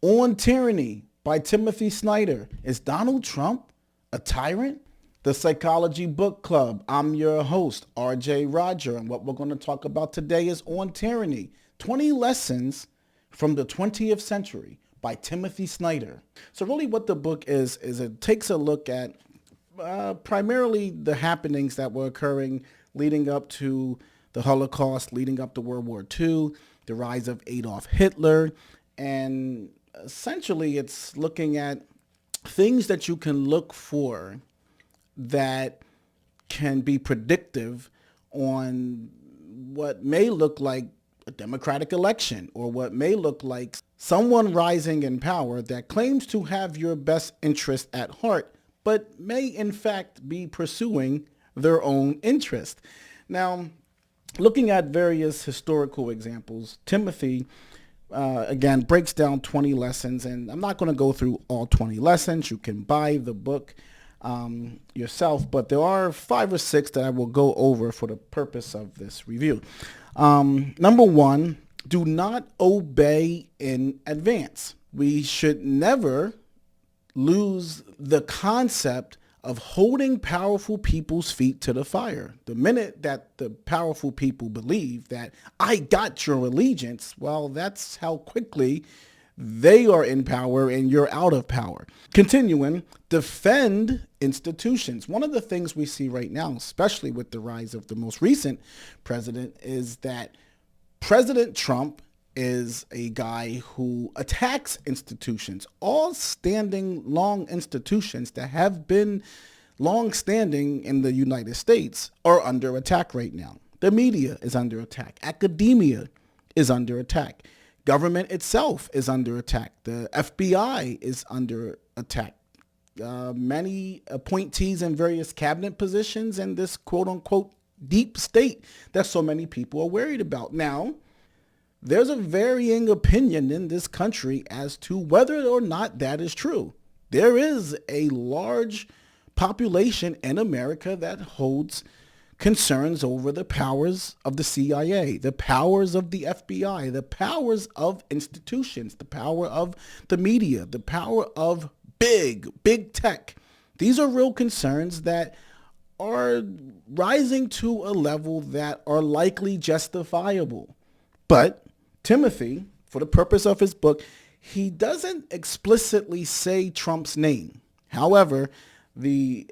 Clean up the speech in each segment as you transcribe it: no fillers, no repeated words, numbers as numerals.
On Tyranny by Timothy Snyder. Is Donald Trump a tyrant? The Psychology Book Club. I'm your host, RJ Roger, and what we're going to talk about today is On Tyranny, 20 Lessons from the 20th Century by Timothy Snyder. So really what the book is it takes a look at primarily the happenings that were occurring leading up to the Holocaust, leading up to World War II, the rise of Adolf Hitler, and essentially it's looking at things that you can look for that can be predictive on what may look like a democratic election or what may look like someone rising in power that claims to have your best interest at heart, but may in fact be pursuing their own interest. Now, looking at various historical examples, Timothy again, breaks down 20 lessons, and I'm not going to go through all 20 lessons. You can buy the book yourself, but there are 5 or 6 that I will go over for the purpose of this review. Number 1, do not obey in advance. We should never lose the concept of holding powerful people's feet to the fire. The minute that the powerful people believe that I got your allegiance, well, that's how quickly they are in power and you're out of power. Continuing, defend institutions. One of the things we see right now, especially with the rise of the most recent president, is that President Trump is a guy who attacks institutions, all standing long institutions that have been long standing in the United States are under attack right now. The media is under attack. Academia is under attack. Government itself is under attack. The FBI is under attack. Many appointees in various cabinet positions and this quote unquote deep state that so many people are worried about. Now, there's a varying opinion in this country as to whether or not that is true. There is a large population in America that holds concerns over the powers of the CIA, the powers of the FBI, the powers of institutions, the power of the media, the power of big tech. These are real concerns that are rising to a level that are likely justifiable. But Timothy, for the purpose of his book, he doesn't explicitly say Trump's name. However, the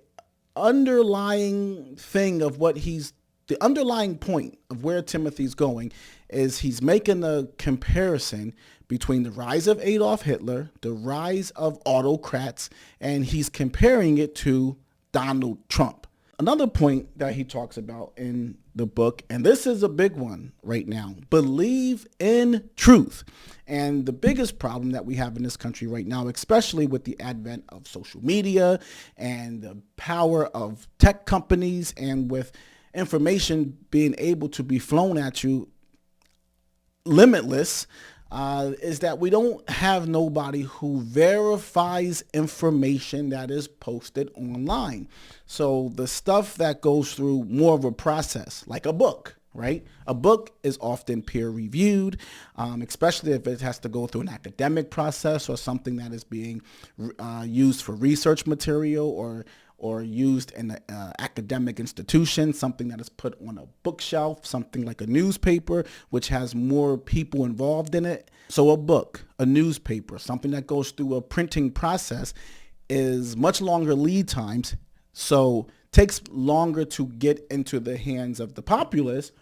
underlying thing of the underlying point of where Timothy's going is he's making a comparison between the rise of Adolf Hitler, the rise of autocrats, and he's comparing it to Donald Trump. Another point that he talks about in the book, and this is a big one right now, believe in truth. And the biggest problem that we have in this country right now, especially with the advent of social media and the power of tech companies and with information being able to be flown at you limitless, is that we don't have nobody who verifies information that is posted online. So the stuff that goes through more of a process, like a book, right? A book is often peer reviewed, especially if it has to go through an academic process or something that is being used for research material or used in an academic institution, something that is put on a bookshelf, something like a newspaper, which has more people involved in it. So a book, a newspaper, something that goes through a printing process is much longer lead times, so takes longer to get into the hands of the populace,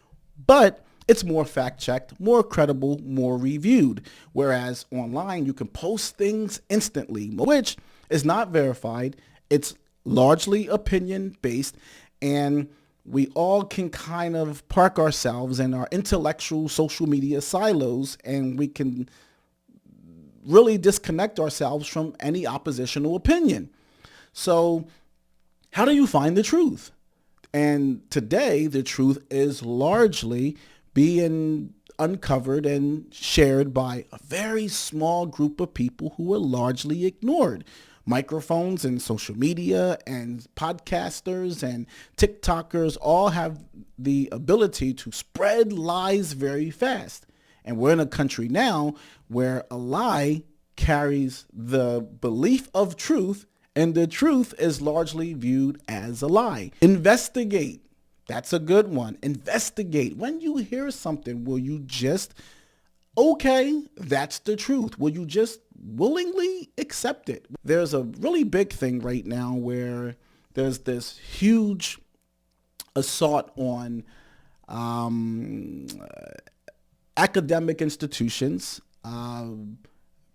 but it's more fact-checked, more credible, more reviewed. Whereas online, you can post things instantly, which is not verified. It's largely opinion-based, and we all can kind of park ourselves in our intellectual social media silos, and we can really disconnect ourselves from any oppositional opinion. So how do you find the truth? And today, the truth is largely being uncovered and shared by a very small group of people who are largely ignored. Microphones and social media and podcasters and TikTokers all have the ability to spread lies very fast. And we're in a country now where a lie carries the belief of truth, and the truth is largely viewed as a lie. Investigate. That's a good one. Investigate. When you hear something, will you just, okay, that's the truth. Will you just willingly accept it? There's a really big thing right now where there's this huge assault on academic institutions,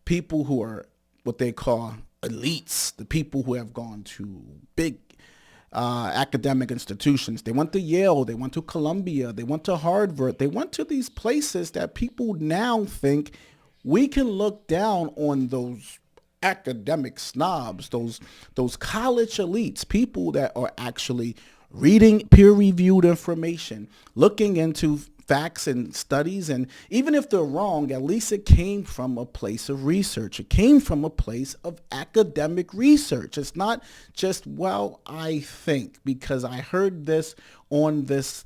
people who are what they call elites, the people who have gone to big academic institutions. They went to Yale, they went to Columbia, they went to Harvard, they went to these places that people now think we can look down on those academic snobs, those college elites, people that are actually reading peer-reviewed information, looking into facts and studies, and even if they're wrong, at least it came from a place of research. It came from a place of academic research. It's not just, well, I think, because I heard this on this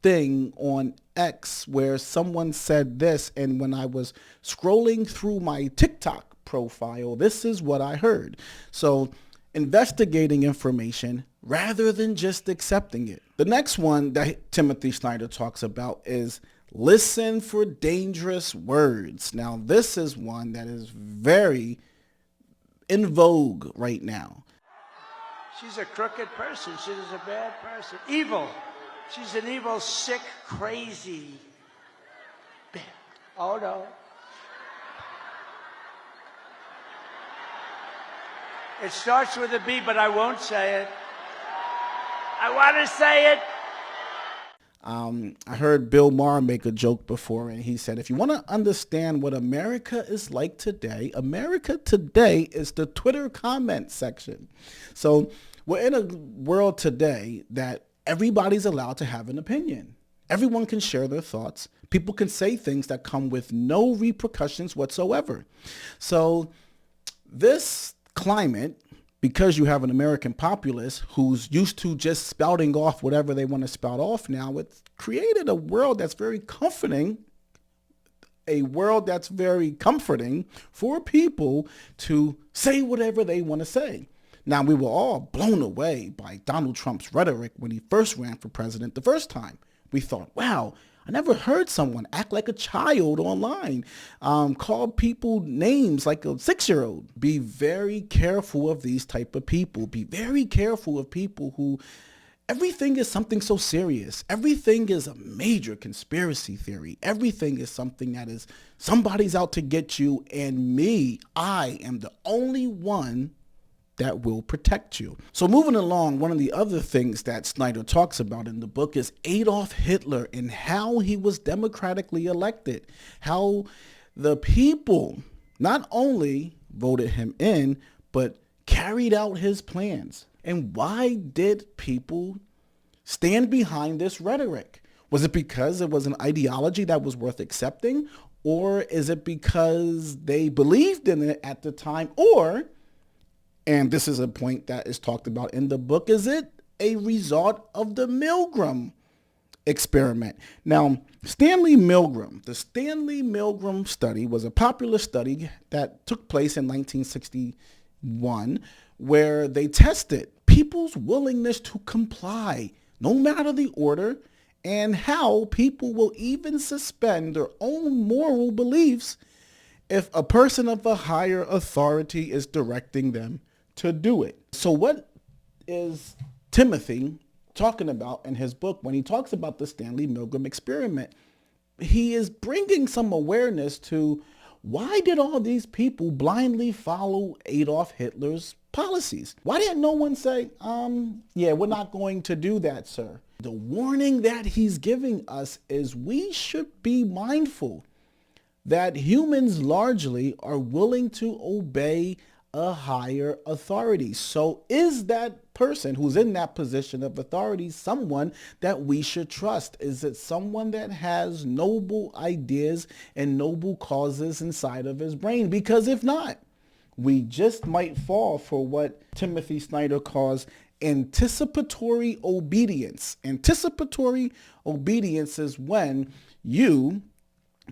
thing on X where someone said this, and when I was scrolling through my TikTok profile, this is what I heard. So investigating information rather than just accepting it. The next one that Timothy Snyder talks about is listen for dangerous words. Now, this is one that is very in vogue right now. She's a crooked person. She's a bad person. Evil. She's an evil, sick, crazy. Bad. Oh, no. It starts with a B, but I won't say it. I want to say it. I heard Bill Maher make a joke before, and he said, if you want to understand what America is like today, America today is the Twitter comment section. So we're in a world today that everybody's allowed to have an opinion. Everyone can share their thoughts. People can say things that come with no repercussions whatsoever. So this climate, because you have an American populace who's used to just spouting off whatever they want to spout off now, it's created a world that's very comforting, for people to say whatever they want to say. Now, we were all blown away by Donald Trump's rhetoric when he first ran for president the first time. We thought, wow, I never heard someone act like a child online, call people names like a 6-year-old. Be very careful of these type of people. Be very careful of people who everything is something so serious. Everything is a major conspiracy theory. Everything is something that is somebody's out to get you, and I am the only one that will protect you. So moving along, one of the other things that Snyder talks about in the book is Adolf Hitler and how he was democratically elected, how the people not only voted him in, but carried out his plans. And why did people stand behind this rhetoric? Was it because it was an ideology that was worth accepting? Or is it because they believed in it at the time? Or, and this is a point that is talked about in the book, is it a result of the Milgram experiment? Now, the Stanley Milgram study was a popular study that took place in 1961, where they tested people's willingness to comply, no matter the order, and how people will even suspend their own moral beliefs if a person of a higher authority is directing them to do it. So what is Timothy talking about in his book when he talks about the Stanley Milgram experiment? He is bringing some awareness to why did all these people blindly follow Adolf Hitler's policies? Why didn't no one say, yeah, we're not going to do that, sir? The warning that he's giving us is we should be mindful that humans largely are willing to obey a higher authority. So is that person who's in that position of authority someone that we should trust? Is it someone that has noble ideas and noble causes inside of his brain? Because if not, we just might fall for what Timothy Snyder calls anticipatory obedience. Anticipatory obedience is when you,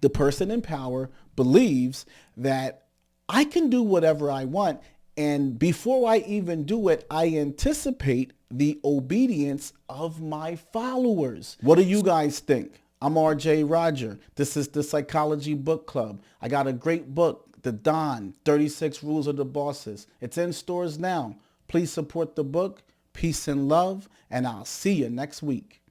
the person in power, believes that I can do whatever I want. And before I even do it, I anticipate the obedience of my followers. What do you guys think? I'm RJ Roger. This is the Psychology Book Club. I got a great book, The Don, 36 Rules of the Bosses. It's in stores now. Please support the book. Peace and love, and I'll see you next week.